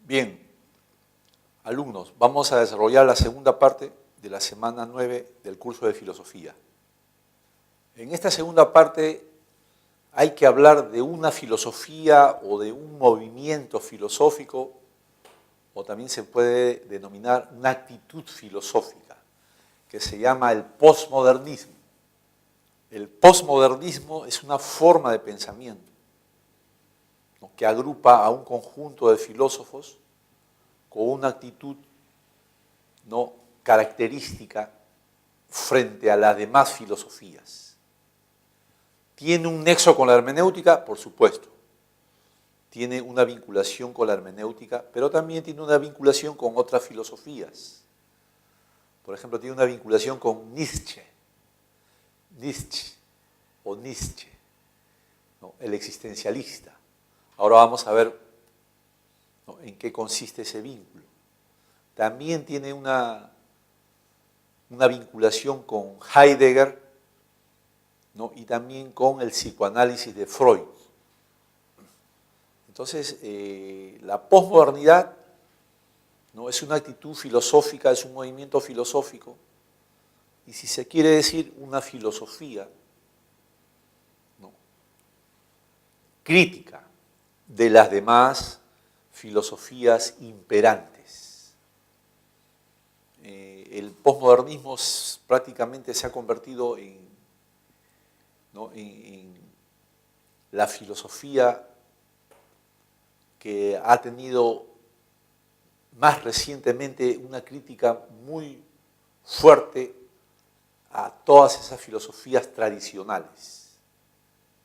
Bien, alumnos, vamos a desarrollar la segunda parte de la semana 9 del curso de filosofía. En esta segunda parte hay que hablar de una filosofía o de un movimiento filosófico, o también se puede denominar una actitud filosófica, que se llama el posmodernismo. El posmodernismo es una forma de pensamiento, ¿no?, que agrupa a un conjunto de filósofos con una actitud, ¿no?, característica frente a las demás filosofías. ¿Tiene un nexo con la hermenéutica? Por supuesto. Tiene una vinculación con la hermenéutica, pero también tiene una vinculación con otras filosofías. Por ejemplo, tiene una vinculación con Nietzsche, ¿no?, el existencialista. Ahora vamos a ver, ¿no?, en qué consiste ese vínculo. También tiene una vinculación con Heidegger, ¿no?, y también con el psicoanálisis de Freud. Entonces, la posmodernidad, ¿no?, es una actitud filosófica, es un movimiento filosófico, y si se quiere decir una filosofía, ¿no?, crítica de las demás filosofías imperantes. El posmodernismo prácticamente se ha convertido ¿no?, en la filosofía que ha tenido más recientemente una crítica muy fuerte a todas esas filosofías tradicionales.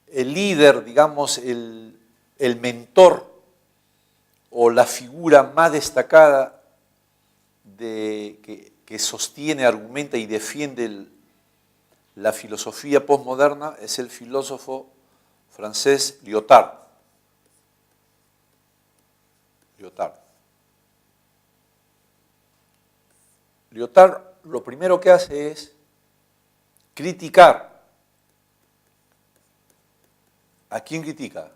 El líder, digamos, el mentor o la figura más destacada que sostiene, argumenta y defiende la filosofía posmoderna es el filósofo francés Lyotard. Lyotard lo primero que hace es criticar. ¿A quién critica?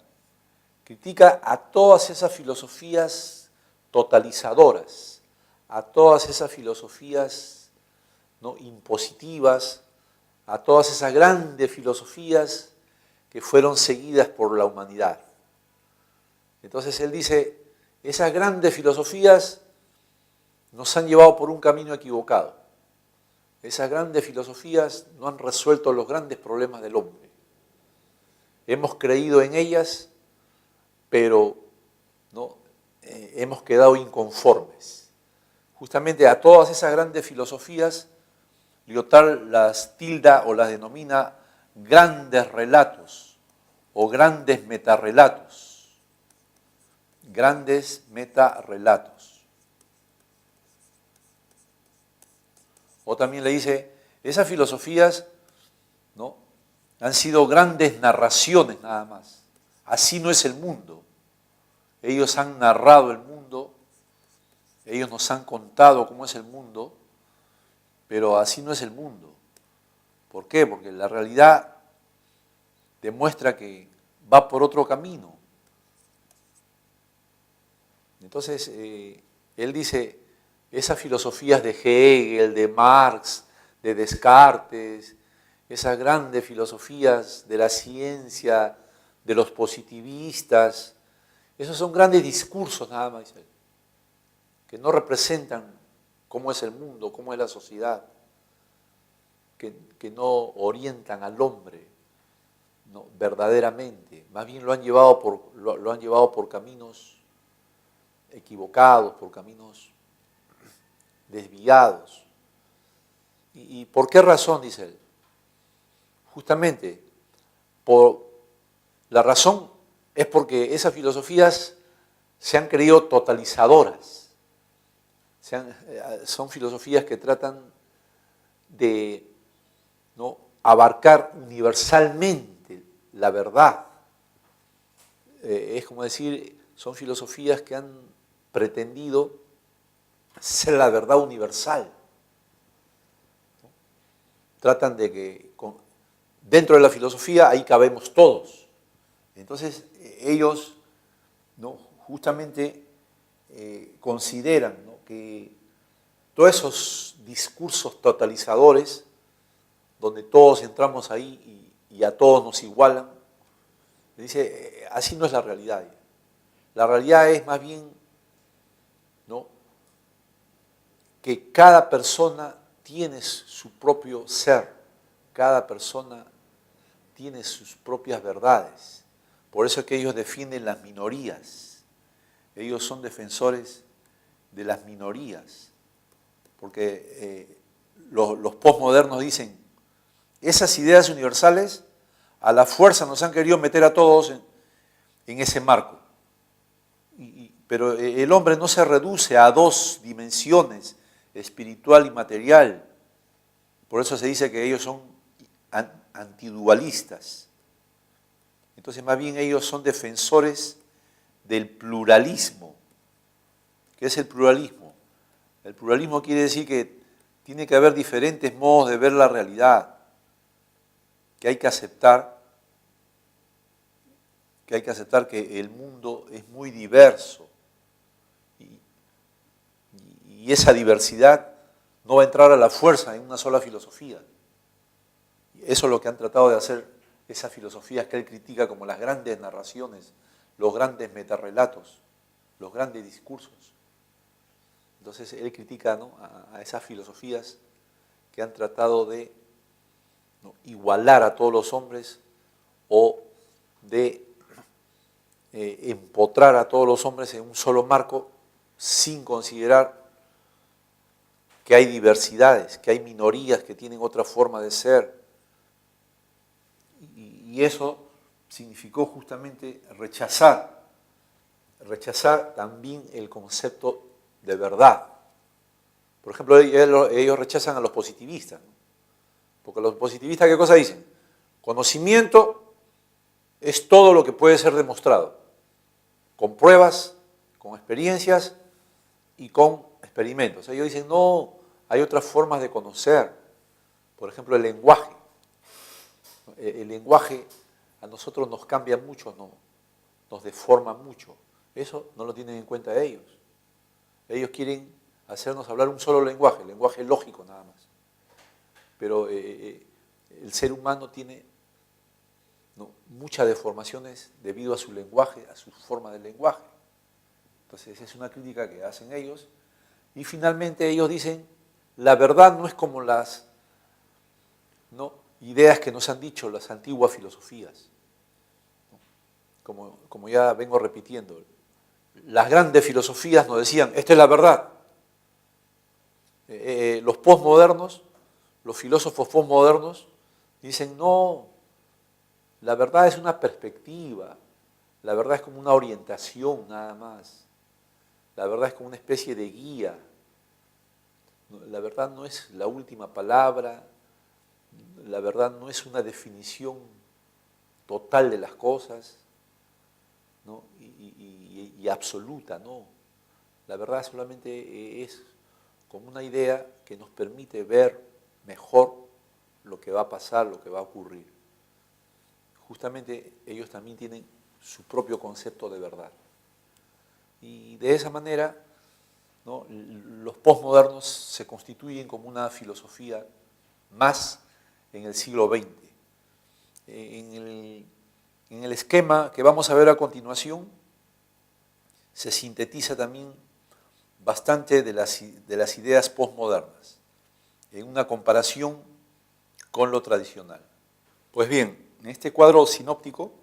Critica a todas esas filosofías totalizadoras, a todas esas filosofías, ¿no?, impositivas, a todas esas grandes filosofías que fueron seguidas por la humanidad. Entonces él dice, esas grandes filosofías nos han llevado por un camino equivocado. Esas grandes filosofías no han resuelto los grandes problemas del hombre. Hemos creído en ellas, pero ¿no?, hemos quedado inconformes. Justamente a todas esas grandes filosofías, Lyotard las tilda o las denomina grandes relatos o grandes metarrelatos. Grandes metarrelatos. O también le dice, esas filosofías, ¿no?, han sido grandes narraciones nada más. Así no es el mundo. Ellos han narrado el mundo, ellos nos han contado cómo es el mundo, pero así no es el mundo. ¿Por qué? Porque la realidad demuestra que va por otro camino. Entonces, él dice, esas filosofías de Hegel, de Marx, de Descartes, esas grandes filosofías de la ciencia, de los positivistas, esos son grandes discursos nada más, dice él, que no representan cómo es el mundo, cómo es la sociedad, que no orientan al hombre, ¿no?, verdaderamente. Más bien lo han llevado por caminos equivocados, por caminos desviados. ¿Y por qué razón? Dice él. Justamente, la razón es porque esas filosofías se han creído totalizadoras. Son filosofías que tratan de, ¿no?, abarcar universalmente la verdad. Es como decir, son filosofías que han pretendido ser la verdad universal. Tratan de que dentro de la filosofía ahí cabemos todos. Entonces ellos, ¿no?, justamente consideran, ¿no?, que todos esos discursos totalizadores, donde todos entramos ahí y a todos nos igualan, dice, así no es la realidad. La realidad es más bien, ¿no?, que cada persona tiene su propio ser, cada persona tiene sus propias verdades. Por eso es que ellos defienden las minorías. Ellos son defensores de las minorías. Porque los posmodernos dicen, esas ideas universales a la fuerza nos han querido meter a todos en ese marco. Pero el hombre no se reduce a dos dimensiones, espiritual y material. Por eso se dice que ellos son antidualistas. Entonces, más bien ellos son defensores del pluralismo. ¿Qué es el pluralismo? El pluralismo quiere decir que tiene que haber diferentes modos de ver la realidad, que hay que aceptar que el mundo es muy diverso y esa diversidad no va a entrar a la fuerza en una sola filosofía. Eso es lo que han tratado de hacer esas filosofías que él critica como las grandes narraciones, los grandes metarrelatos, los grandes discursos. Entonces él critica, ¿no?, a esas filosofías que han tratado de, ¿no?, igualar a todos los hombres o de empotrar a todos los hombres en un solo marco sin considerar que hay diversidades, que hay minorías que tienen otra forma de ser. Y eso significó justamente rechazar también el concepto de verdad. Por ejemplo, ellos rechazan a los positivistas, ¿no? Porque los positivistas, ¿qué cosa dicen? Conocimiento es todo lo que puede ser demostrado, con pruebas, con experiencias y con experimentos. Ellos dicen, no, hay otras formas de conocer. Por ejemplo, el lenguaje. El lenguaje a nosotros nos cambia mucho, nos deforma mucho. Eso no lo tienen en cuenta ellos. Ellos quieren hacernos hablar un solo lenguaje, el lenguaje lógico nada más. Pero el ser humano tiene, ¿no?, muchas deformaciones debido a su lenguaje, a su forma de lenguaje. Entonces esa es una crítica que hacen ellos. Y finalmente ellos dicen, la verdad no es como las, ¿no?, ideas que nos han dicho las antiguas filosofías. Como ya vengo repitiendo, las grandes filosofías nos decían, esta es la verdad. Los posmodernos, los filósofos posmodernos, dicen, no, la verdad es una perspectiva, la verdad es como una orientación nada más, la verdad es como una especie de guía, la verdad no es la última palabra, la verdad no es una definición total de las cosas, ¿no?, y absoluta, no. La verdad solamente es como una idea que nos permite ver mejor lo que va a pasar, lo que va a ocurrir. Justamente ellos también tienen su propio concepto de verdad. Y de esa manera, ¿no?, los posmodernos se constituyen como una filosofía más en el siglo XX. En el esquema que vamos a ver a continuación, se sintetiza también bastante de las ideas posmodernas, en una comparación con lo tradicional. Pues bien, en este cuadro sinóptico,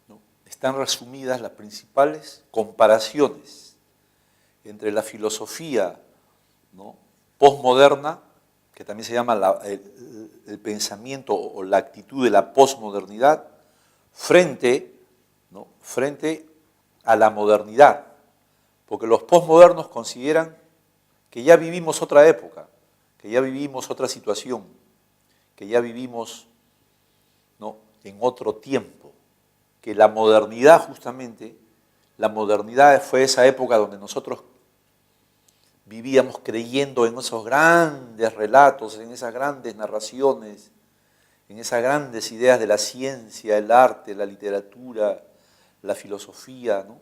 ¿no?, están resumidas las principales comparaciones entre la filosofía, ¿no?, posmoderna, que también se llama el pensamiento o la actitud de la posmodernidad, frente a la modernidad, porque los posmodernos consideran que ya vivimos otra época, que ya vivimos otra situación, que ya vivimos, ¿no?, en otro tiempo, que la modernidad justamente, la modernidad fue esa época donde nosotros vivíamos creyendo en esos grandes relatos, en esas grandes narraciones, en esas grandes ideas de la ciencia, el arte, la literatura, la filosofía, ¿no?,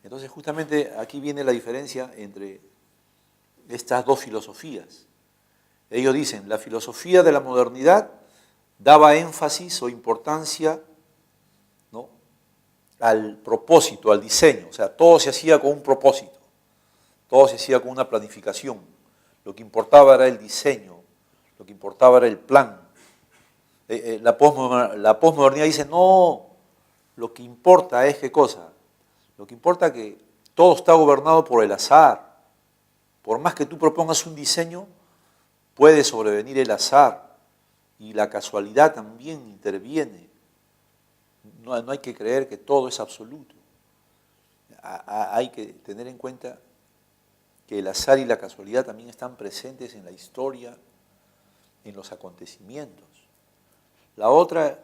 Entonces justamente aquí viene la diferencia entre estas dos filosofías. Ellos dicen, la filosofía de la modernidad daba énfasis o importancia, ¿no?, al propósito, al diseño, o sea, todo se hacía con un propósito, todo se hacía con una planificación, lo que importaba era el diseño, lo que importaba era el plan. La posmodernidad dice, no, lo que importa es qué cosa, lo que importa es que todo está gobernado por el azar. Por más que tú propongas un diseño, puede sobrevenir el azar y la casualidad también interviene. No hay que creer que todo es absoluto. Hay que tener en cuenta que el azar y la casualidad también están presentes en la historia, en los acontecimientos. La otra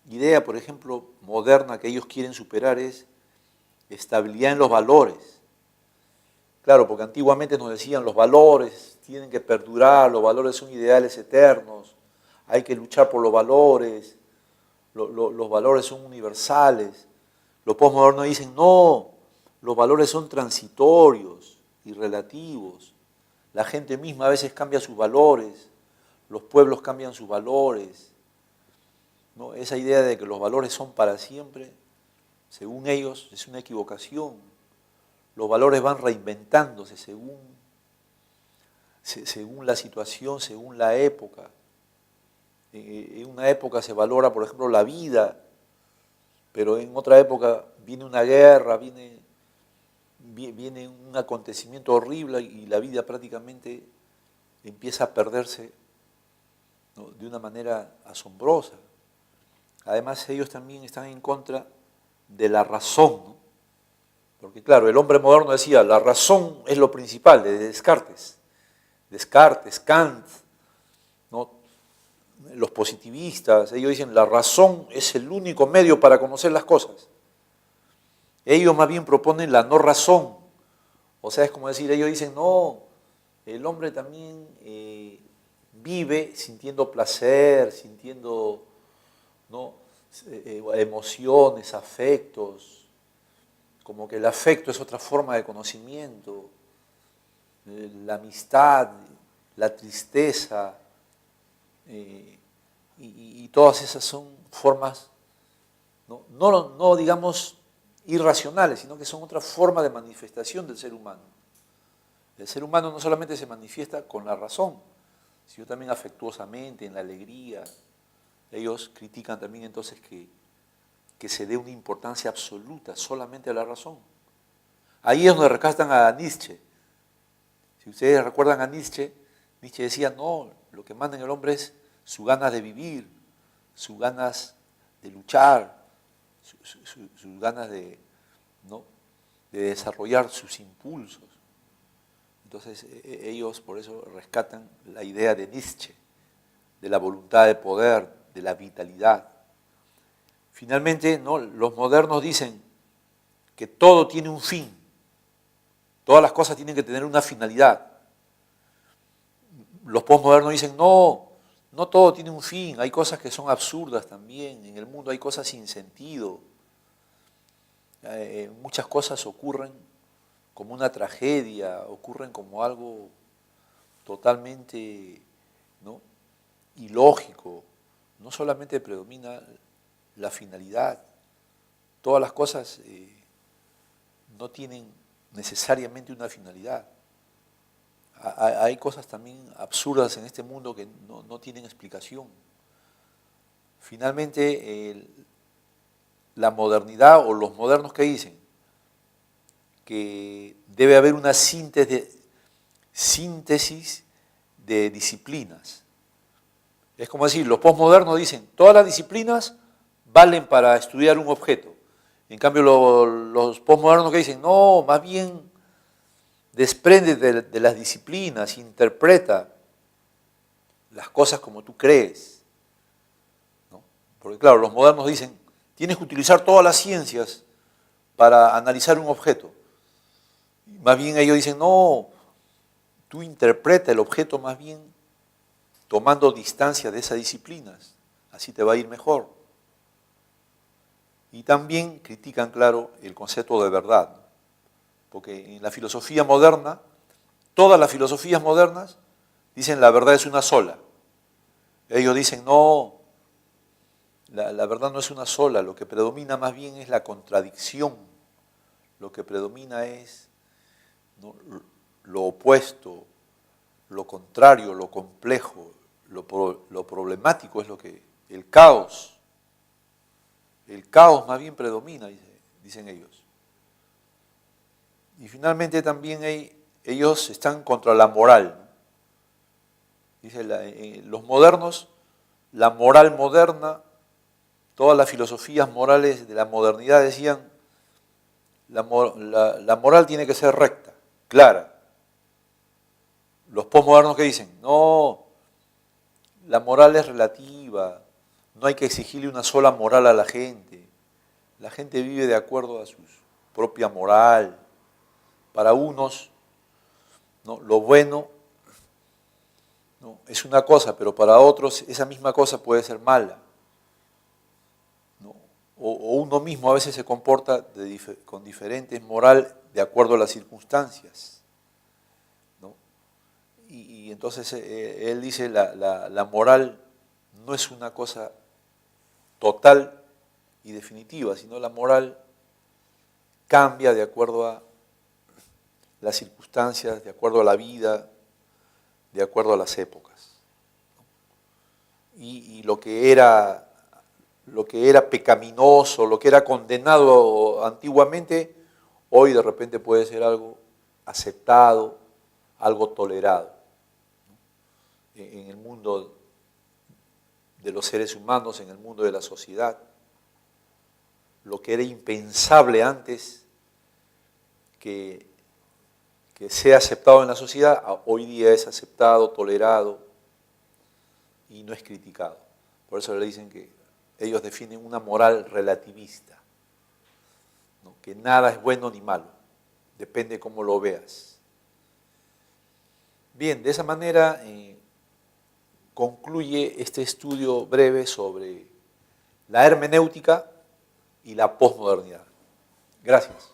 idea, por ejemplo, moderna que ellos quieren superar es estabilidad en los valores. Claro, porque antiguamente nos decían los valores tienen que perdurar, los valores son ideales eternos, hay que luchar por los valores, los valores son universales. Los posmodernos dicen, no, los valores son transitorios y relativos. La gente misma a veces cambia sus valores, los pueblos cambian sus valores, ¿no? Esa idea de que los valores son para siempre, según ellos, es una equivocación. Los valores van reinventándose según la situación, según la época. En una época se valora, por ejemplo, la vida, pero en otra época viene una guerra, viene un acontecimiento horrible y la vida prácticamente empieza a perderse, ¿no?, de una manera asombrosa. Además, ellos también están en contra de la razón, ¿no? Porque claro, el hombre moderno decía, la razón es lo principal, de Descartes, Kant, ¿no? Los positivistas, ellos dicen, la razón es el único medio para conocer las cosas. Ellos más bien proponen la no razón, o sea, es como decir, ellos dicen, no, el hombre también vive sintiendo placer, sintiendo, ¿no?, emociones, afectos, como que el afecto es otra forma de conocimiento, la amistad, la tristeza, y todas esas son formas, no digamos irracionales, sino que son otra forma de manifestación del ser humano. El ser humano no solamente se manifiesta con la razón, sino también afectuosamente, en la alegría. Ellos critican también entonces que se dé una importancia absoluta solamente a la razón. Ahí es donde rescatan a Nietzsche. Si ustedes recuerdan a Nietzsche, Nietzsche decía, no, lo que manda en el hombre es sus ganas de vivir, sus ganas de luchar, sus ganas de, ¿no?, de desarrollar sus impulsos. Entonces ellos por eso rescatan la idea de Nietzsche, de la voluntad de poder, de la vitalidad. Finalmente, ¿no?, los modernos dicen que todo tiene un fin, todas las cosas tienen que tener una finalidad. Los posmodernos dicen, no todo tiene un fin, hay cosas que son absurdas también, en el mundo hay cosas sin sentido, muchas cosas ocurren como una tragedia, ocurren como algo totalmente, ¿no?, ilógico, no solamente predomina la finalidad, todas las cosas no tienen necesariamente una finalidad. Hay cosas también absurdas en este mundo que no tienen explicación. Finalmente, la modernidad o los modernos que dicen que debe haber una síntesis de disciplinas. Es como decir, los posmodernos dicen, todas las disciplinas valen para estudiar un objeto. En cambio, los posmodernos que dicen, no, más bien desprende de las disciplinas, interpreta las cosas como tú crees, ¿no? Porque claro, los modernos dicen, tienes que utilizar todas las ciencias para analizar un objeto. Más bien ellos dicen, no, tú interpreta el objeto más bien tomando distancia de esas disciplinas, así te va a ir mejor. Y también critican, claro, el concepto de verdad. porque en la filosofía moderna, todas las filosofías modernas dicen la verdad es una sola. Ellos dicen no, la verdad no es una sola, lo que predomina más bien es la contradicción, lo que predomina es, ¿no?, lo opuesto, lo contrario, lo complejo, lo problemático es lo que, el caos más bien predomina, dicen ellos. Y finalmente también ellos están contra la moral, ¿no? Dice los modernos, la moral moderna, todas las filosofías morales de la modernidad decían, la moral tiene que ser recta, clara. Los posmodernos, ¿qué dicen? No, la moral es relativa, no hay que exigirle una sola moral a la gente vive de acuerdo a su propia moral. Para unos, ¿no?, lo bueno, ¿no?, es una cosa, pero para otros esa misma cosa puede ser mala, ¿no? O uno mismo a veces se comporta con diferentes moral de acuerdo a las circunstancias, ¿no? Y entonces él dice la moral no es una cosa total y definitiva, sino la moral cambia de acuerdo a las circunstancias, de acuerdo a la vida, de acuerdo a las épocas. Y lo que era pecaminoso, lo que era condenado antiguamente, hoy de repente puede ser algo aceptado, algo tolerado. En el mundo de los seres humanos, en el mundo de la sociedad, lo que era impensable antes que sea aceptado en la sociedad, hoy día es aceptado, tolerado y no es criticado. Por eso le dicen que ellos definen una moral relativista, ¿no?, que nada es bueno ni malo, depende de cómo lo veas. Bien, de esa manera concluye este estudio breve sobre la hermenéutica y la posmodernidad. Gracias.